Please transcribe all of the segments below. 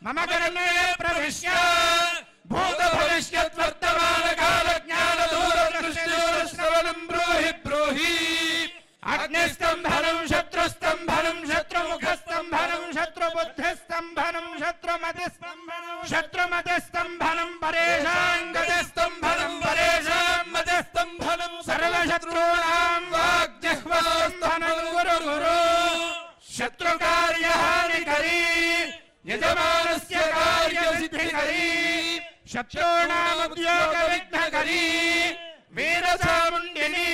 मम कर्मे प्रविश्य भूत भविष्यत् वर्तमान काल ज्ञान दूरदृष्टिश्रवणं ब्रूहि ब्रूहि अग्निस्तंभनं शत्रुस्तंभनं शत्रुमुखस्तंभनं शत्रुबुद्धिस्तंभनं शत्रुमतिस्तंभनं परेशाङ्गतिस्तंभनं परेशां मतिस्तंभनं सर्वशत्रूणां वाग्जिह्वास्तंभनं गुरु गुरु शत्रुकार्यहानिकरी यजमानस्य कार्यसिद्धिकरी शत्रूणामुद्योगविघ्नकरी वीरचामुण्डिनी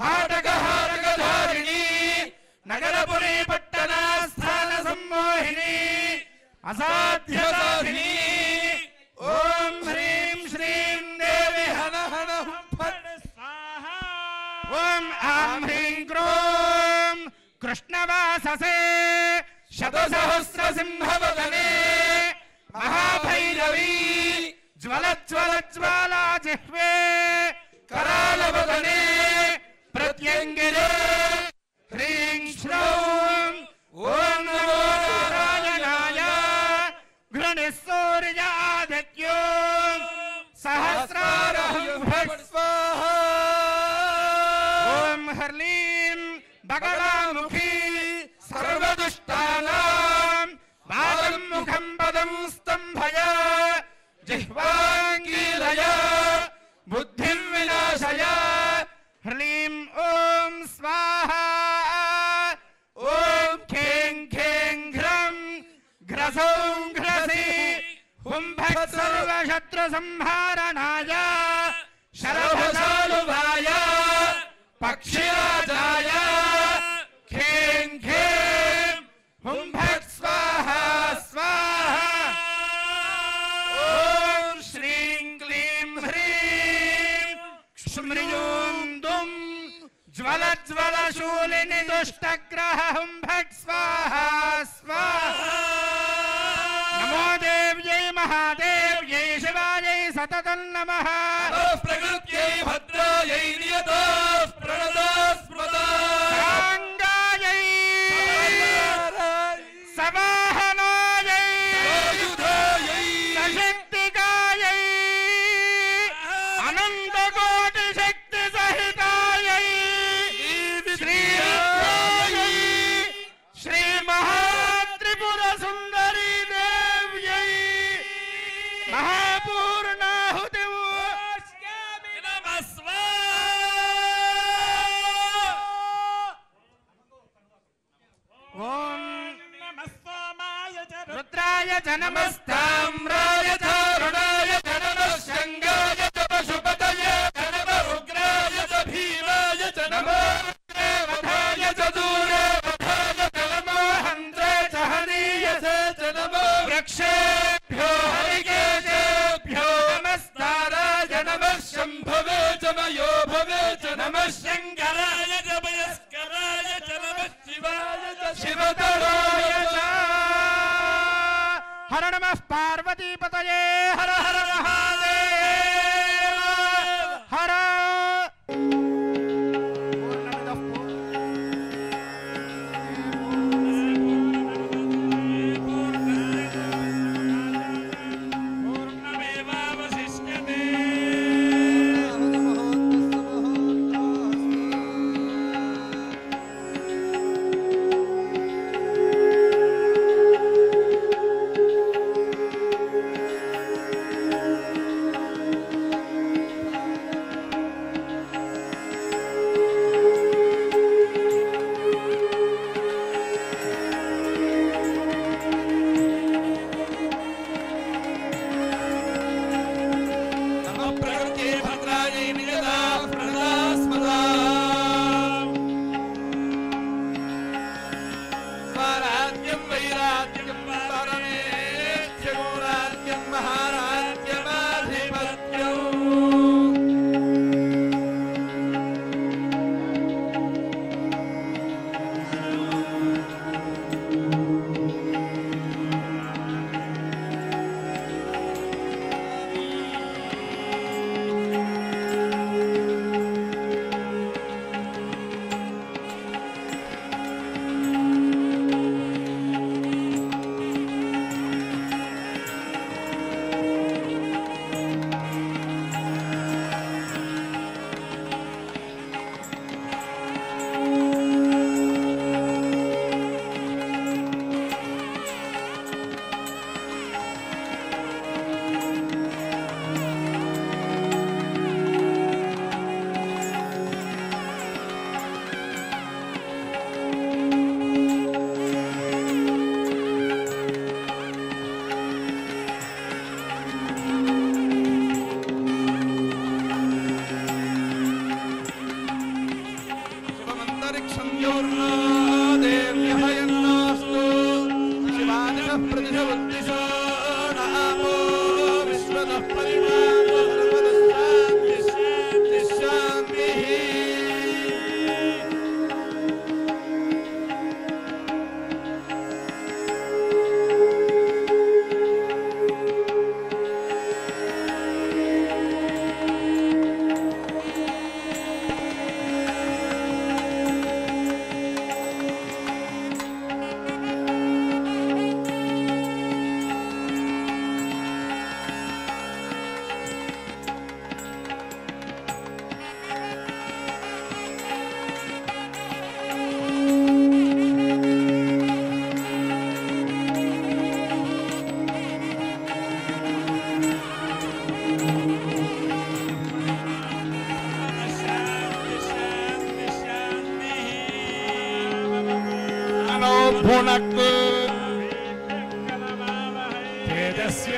हाटकहारकधारिणी नगरपुरी पट्टनास्थान सम्मोहिनी असाध्यसाधिनी ओम ह्रीं श्रीं देवी हन हन फट् स्वाहा ओम आं ह्रीं क्रों कृष्णवाससे शतसहस्र सिंहवदने महाभैरवी ज्वलज्वलज्वाला जिह्वे करालवदने प्रत्यंगिरे ह्रीं श्रौं ओं नमो नारायणाय घृणिसूर्यादित्यो सहस्रारहं फट् स्वाहा ओं हर्लीं बगलामुखी सर्वदुष्टानां पादं मुखं पदं स्तंभय जिह्वाङ्गीलय बुद्धिं विनाशय ह्रीं ॐ स्वाहा ॐ खें खें घ्रं घ्रसौं घ्रसि हुं फट् सर्वशत्रुसंहारणाय शरभसालुभाय पक्षिराजाय खें खें हुं फट् स्वाहा स्वाहा ॐ श्रीं क्लीं ह्रीं स्म्रियूं दुं ज्वलज्वलशूलिनि दुष्टग्रह हुं फट् स्वाहा स्वाहा नमो देव्यै महादेव्यै शिवायै सततं नमः प्रकृत्यै भद्रायै नियतः प्रणतः स्मृतः साङ्गायै सवाहनायै आयुधायै सशक्तिकायै अनन्तकोटिशक्तिसहितायै श्रीविद्यायै श्रीमहात्रिपुरसुन्दरी देव्यै महापूर्णाहुतिं नमः स्वाहा ॐ नमः सोमाय च रुद्राय च नमस्ताम्राय च रुणाय च नमः शङ्गाय च पशुपतये च नमयो भवे च नमः शङ्कराय च वयस्कराय च नमः शिवाय च शिवतराय च हर नमः पार्वतीपतये हर हर महादेव हर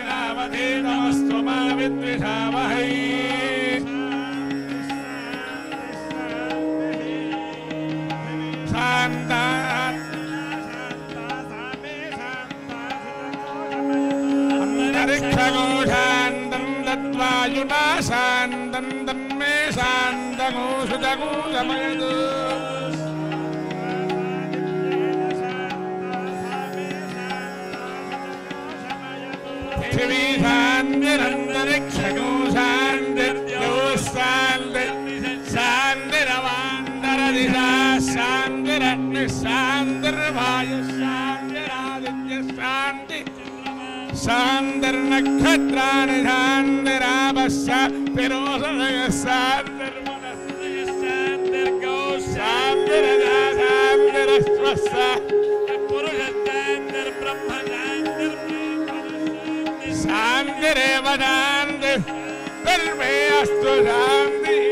तेजस्विनावधीतमस्तु मा विद्विषावहै अन्तरिक्षगो शान्तं तद्वायुना शान्तं तन्मे शान्तगो सुजगो गमयतु पृथ्वी शान्तिरन्तरिक्षगो शान्तिर्यो शान्ति शान्तिरवान्तरदिशा शान्तिरग्निः शान्तिर्वायुः शान्तिरादित्य शान्ति शान्तिर्नक्षत्राणि शान्तिरापः शान्तिरोषधयः शान्तिर्वनस्पतयः शान्तिर्गौ शान्तिरजा शान्तिरश्वः शान्तिर्पुरुषश्चान्तिर्ब्रह्म शान्तिरेव शान्तिः सर्वे अस्तु शान्तिः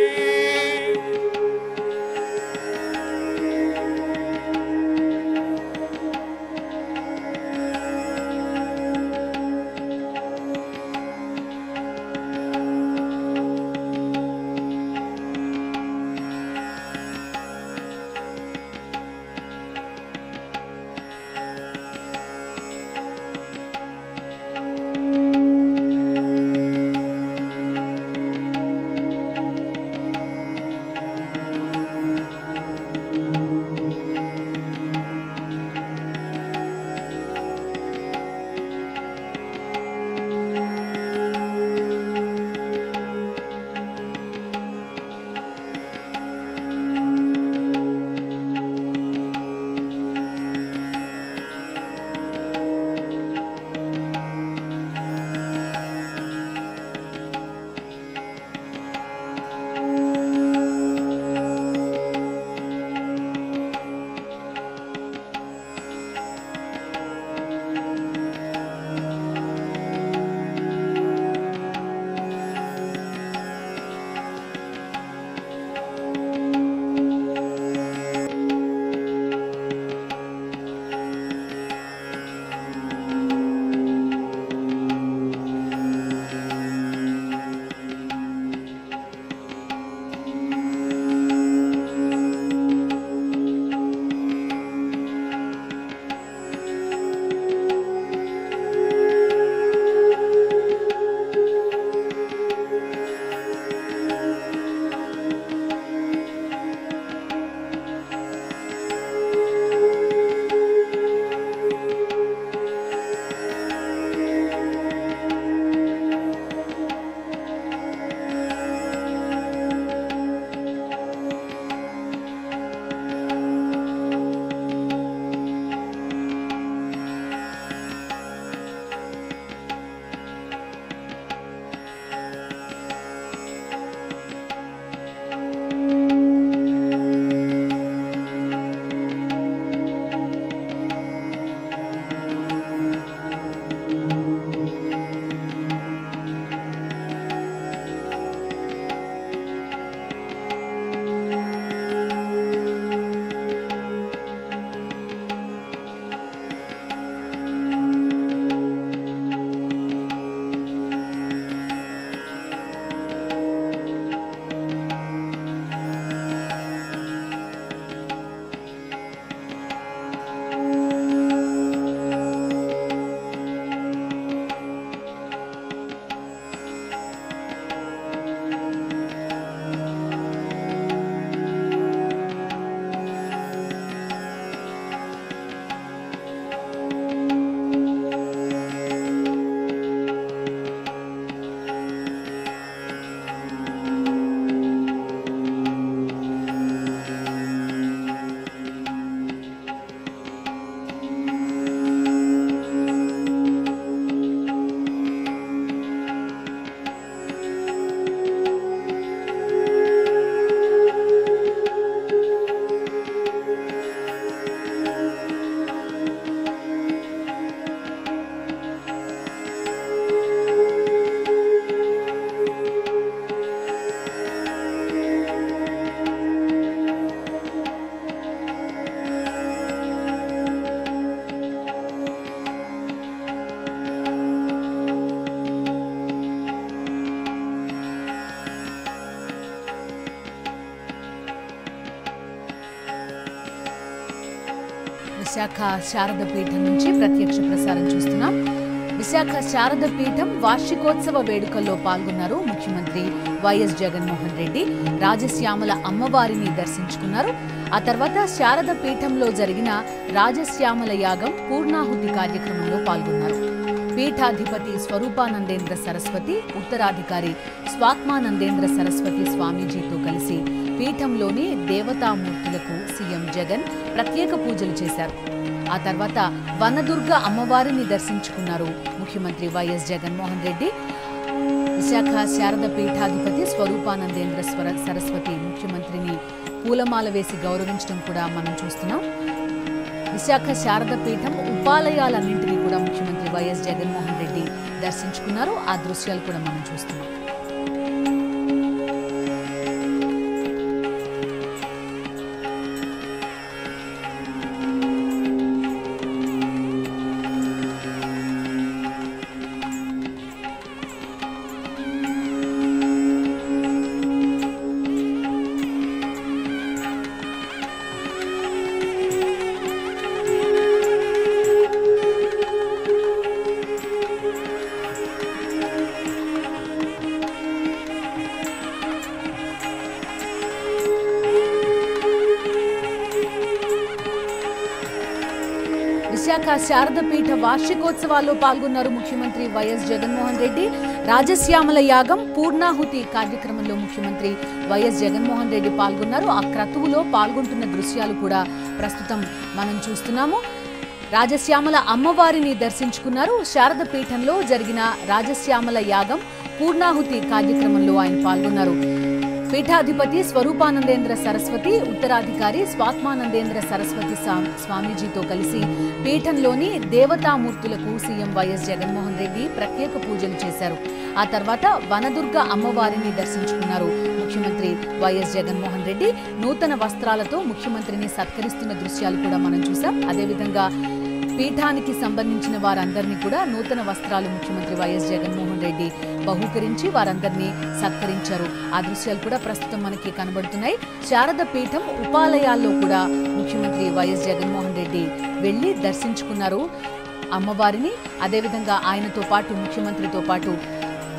విశాఖ శారద పీఠం నుంచి ప్రత్యక్ష ప్రసారం చూస్తున్నాం. విశాఖ శారద పీఠం వార్షికోత్సవ వేడుకల్లో పాల్గొన్నారు ముఖ్యమంత్రి వైఎస్ జగన్మోహన్ రెడ్డి. రాజశ్యామల అమ్మవారిని దర్శించుకున్నారు. ఆ తర్వాత శారద పీఠంలో జరిగిన రాజశ్యామల యాగం పూర్ణాహుతి కార్యక్రమంలో పాల్గొన్నారు. పీఠాధిపతి స్వరూపానందేంద్ర సరస్వతి, ఉత్తరాధికారి స్వాత్మానందేంద్ర సరస్వతి స్వామీజీతో కలిసి పీఠంలోని దేవతామూర్తులకు సీఎం జగన్ ప్రత్యేక పూజలు చేశారు. ఆ తర్వాత వనదుర్గ అమ్మవారిని దర్శించుకున్నారు ముఖ్యమంత్రి వైఎస్ జగన్మోహన్ రెడ్డి. విశాఖ శారద పీఠాధిపతి స్వరూపానందేంద్ర సరస్వతి ముఖ్యమంత్రిని పూలమాల వేసి గౌరవించడం కూడా మనం చూస్తున్నాం. విశాఖ శారద పీఠం ఉపాలయాలన్నింటినీ కూడా ముఖ్యమంత్రి వైఎస్ జగన్మోహన్ రెడ్డి దర్శించుకున్నారు. ఆ దృశ్యాలు కూడా మనం చూస్తున్నాం. విశాఖ శారదపీఠ వార్షికోత్సవాల్లో పాల్గొన్నారు ముఖ్యమంత్రి వైఎస్ జగన్మోహన్ రెడ్డి. రాజశ్యామల యాగం పూర్ణాహుతి కార్యక్రమంలో ముఖ్యమంత్రి వైఎస్ జగన్మోహన్ రెడ్డి పాల్గొన్నారు. ఆ క్రతువులో పాల్గొంటున్న దృశ్యాలు కూడా ప్రస్తుతం మనం చూస్తున్నాము. రాజశ్యామల అమ్మవారిని దర్శించుకున్నారు. శారద పీఠంలో జరిగిన రాజశ్యామల యాగం పూర్ణాహుతి కార్యక్రమంలో ఆయన పాల్గొన్నారు. పీఠాధిపతి స్వరూపానందేంద్ర సరస్వతి, ఉత్తరాధికారి స్వాత్మానందేంద్ర సరస్వతి స్వామీజీతో కలిసి పీఠంలోని దేవతామూర్తులకు సీఎం వైఎస్ జగన్మోహన్ రెడ్డి ప్రత్యేక పూజలు చేశారు. ఆ తర్వాత వనదుర్గ అమ్మవారిని దర్శించుకున్నారు ముఖ్యమంత్రి వైఎస్ జగన్మోహన్ రెడ్డి. నూతన వస్త్రాలతో ముఖ్యమంత్రిని సత్కరిస్తున్న దృశ్యాలు కూడా మనం చూసాం. అదేవిధంగా పీఠానికి సంబంధించిన వారందరినీ కూడా నూతన వస్త్రాలు ముఖ్యమంత్రి వైఎస్ జగన్మోహన్ రెడ్డి బహూకరించి వారందరినీ సత్కరించారు. ఆ దృశ్యాలు కూడా ప్రస్తుతం మనకి కనబడుతున్నాయి. శారద పీఠం ఉపాలయాల్లో కూడా ముఖ్యమంత్రి వైఎస్ జగన్మోహన్ రెడ్డి వెళ్లి దర్శించుకున్నారు అమ్మవారిని. అదేవిధంగా ఆయనతో పాటు ముఖ్యమంత్రితో పాటు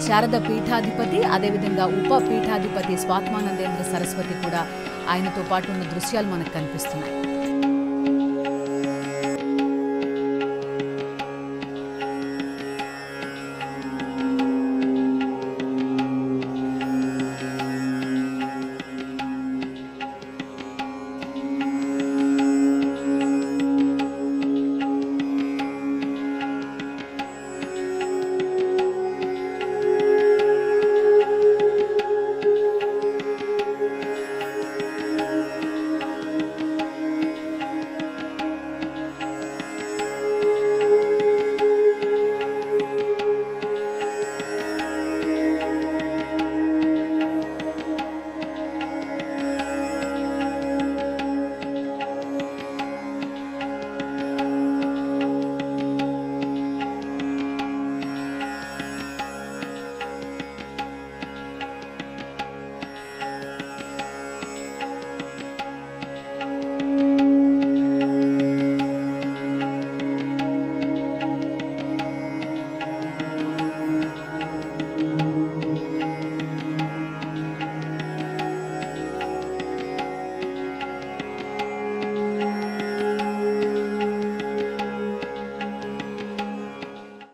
శారద పీఠాధిపతి, అదేవిధంగా ఉప పీఠాధిపతి స్వాత్మానందేంద్ర సరస్వతి కూడా ఆయనతో పాటు ఉన్న దృశ్యాలు మనకు కనిపిస్తున్నాయి.